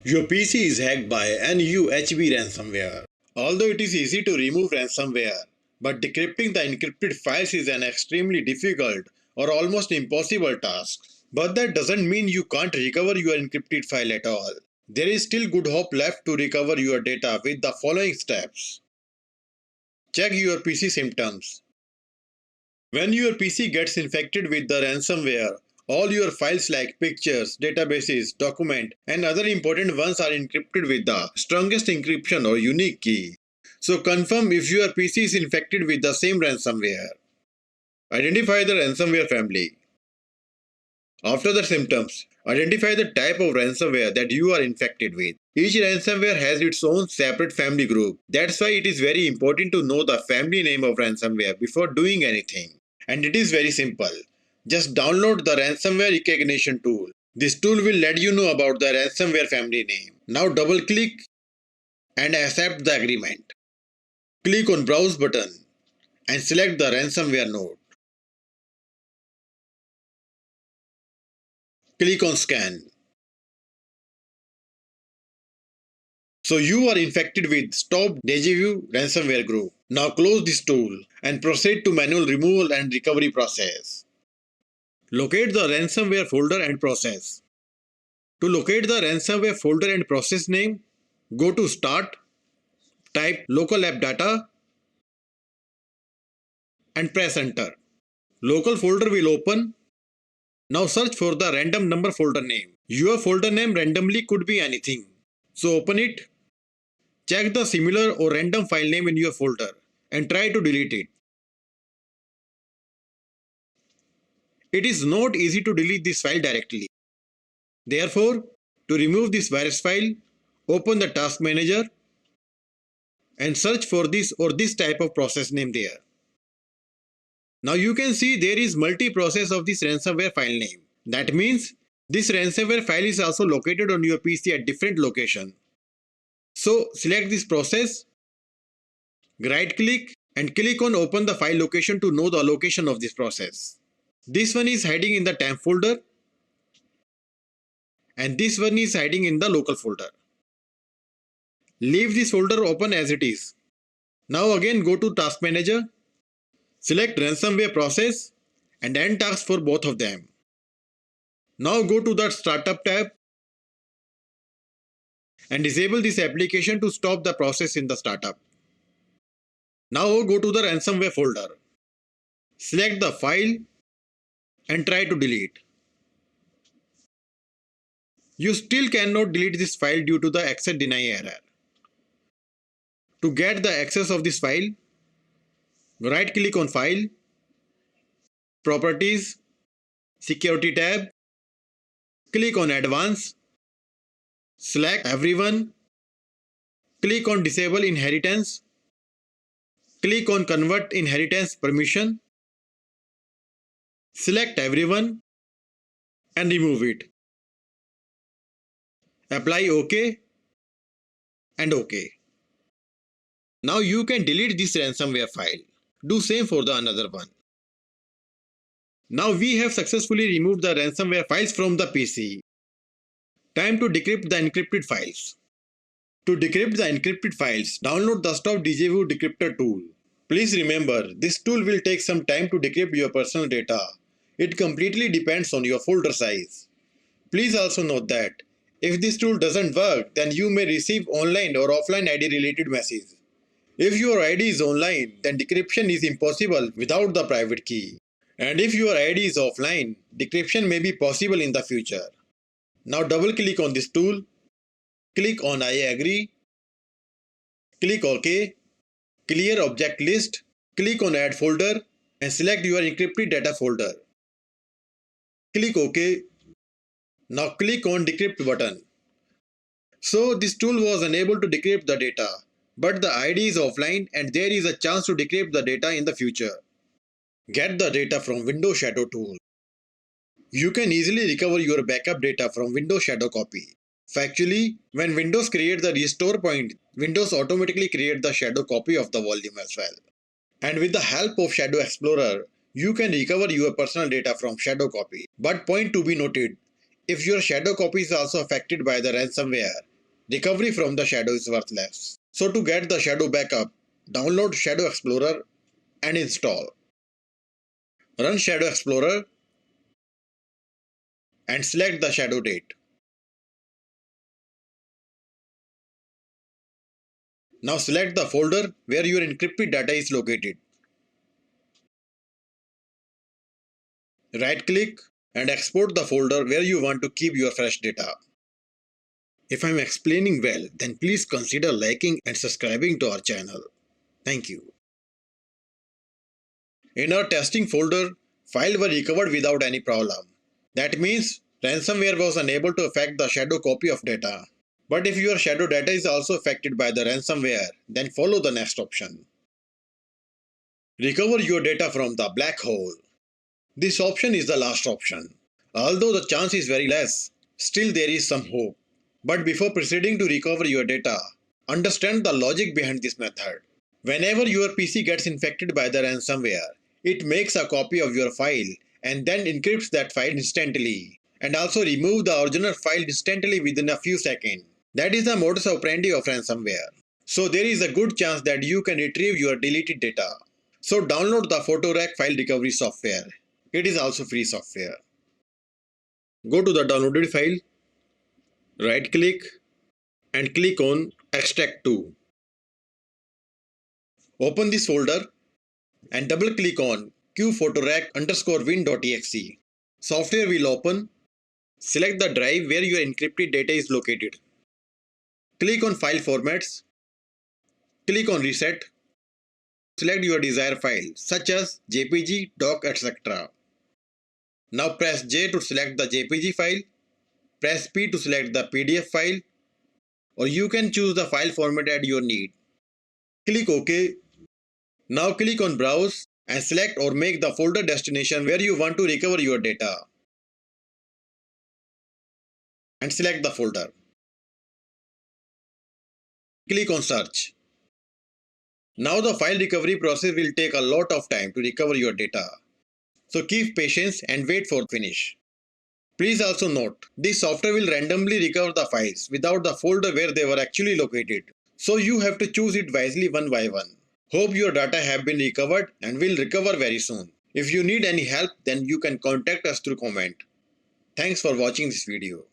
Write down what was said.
Your PC is hacked by Nuhb ransomware. Although it is easy to remove ransomware, but decrypting the encrypted files is an extremely difficult or almost impossible task. But that doesn't mean you can't recover your encrypted file at all. There is still good hope left to recover your data with the following steps. Check your PC symptoms. When your PC gets infected with the ransomware, all your files like pictures, databases, documents, and other important ones are encrypted with the strongest encryption or unique key. So confirm if your PC is infected with the same ransomware. Identify the ransomware family. After the symptoms, identify the type of ransomware that you are infected with. Each ransomware has its own separate family group. That's why it is very important to know the family name of ransomware before doing anything. And it is very simple. Just download the ransomware recognition tool. This tool will let you know about the ransomware family name. Now double click and accept the agreement. Click on Browse button and select the ransomware node. Click on Scan. So you are infected with Stop Deja Vu ransomware group. Now close this tool and proceed to manual removal and recovery process. Locate the ransomware folder and process. To locate the ransomware folder and process name, go to Start, type local app data and press enter. Local folder will open. Now search for the random number folder name. Your folder name randomly could be anything. So open it. Check the similar or random file name in your folder and try to delete it. It is not easy to delete this file directly. Therefore, to remove this virus file, open the task manager and search for this or this type of process name there. Now you can see there is multi-process of this ransomware file name. That means this ransomware file is also located on your PC at different location. So select this process, right click and click on open the file location to know the location of this process. This one is hiding in the temp folder and this one is hiding in the local folder. Leave this folder open as it is. Now again go to task manager, select ransomware process and end task for both of them. Now go to the startup tab and disable this application to stop the process in the startup. Now go to the ransomware folder. Select the file and try to delete. You still cannot delete this file due to the access deny error. To get the access of this file, right click on File, Properties, Security tab, click on Advanced, select Everyone, click on Disable Inheritance, click on Convert Inheritance Permission, select Everyone and remove it. Apply OK and OK. Now you can delete this ransomware file. Do same for the another one. Now we have successfully removed the ransomware files from the PC. Time to decrypt the encrypted files. To decrypt the encrypted files, download the Stop Deja Vu decryptor tool. Please remember, this tool will take some time to decrypt your personal data. It completely depends on your folder size. Please also note that if this tool doesn't work, then you may receive online or offline ID related message. If your ID is online, then decryption is impossible without the private key. And if your ID is offline, decryption may be possible in the future. Now double click on this tool, click on I agree, click OK, clear object list, click on add folder and select your encrypted data folder. Click OK. Now click on decrypt button. So this tool was unable to decrypt the data, but the ID is offline and there is a chance to decrypt the data in the future. Get the data from Windows Shadow tool. You can easily recover your backup data from Windows Shadow copy. Factually, when Windows creates the restore point, Windows automatically creates the shadow copy of the volume as well. And with the help of Shadow Explorer, you can recover your personal data from shadow copy. But point to be noted, if your shadow copy is also affected by the ransomware, recovery from the shadow is worthless. So to get the shadow backup, download Shadow Explorer and install. Run Shadow Explorer and select the shadow date. Now select the folder where your encrypted data is located. Right-click and export the folder where you want to keep your fresh data. If I'm explaining well, then please consider liking and subscribing to our channel. Thank you. In our testing folder, files were recovered without any problem. That means ransomware was unable to affect the shadow copy of data. But if your shadow data is also affected by the ransomware, then follow the next option. Recover your data from the black hole. This option is the last option. Although the chance is very less, still there is some hope. But before proceeding to recover your data, understand the logic behind this method. Whenever your PC gets infected by the ransomware, it makes a copy of your file and then encrypts that file instantly, and also remove the original file instantly within a few seconds. That is the modus operandi of ransomware. So there is a good chance that you can retrieve your deleted data. So download the PhotoRec file recovery software. It is also free software. Go to the downloaded file, right click and click on Extract to. Open this folder and double click on qphotorec_win.exe. Software will open. Select the drive where your encrypted data is located. Click on File Formats. Click on Reset. Select your desired file such as JPG, doc, etc. Now press J to select the JPG file. Press P to select the PDF file, or you can choose the file format at your need. Click OK. Now click on Browse and select or make the folder destination where you want to recover your data. And select the folder. Click on Search. Now the file recovery process will take a lot of time to recover your data. So keep patience and wait for finish. Please also note, this software will randomly recover the files without the folder where they were actually located. So you have to choose it wisely one by one. Hope your data have been recovered and will recover very soon. If you need any help, then you can contact us through comment. Thanks for watching this video.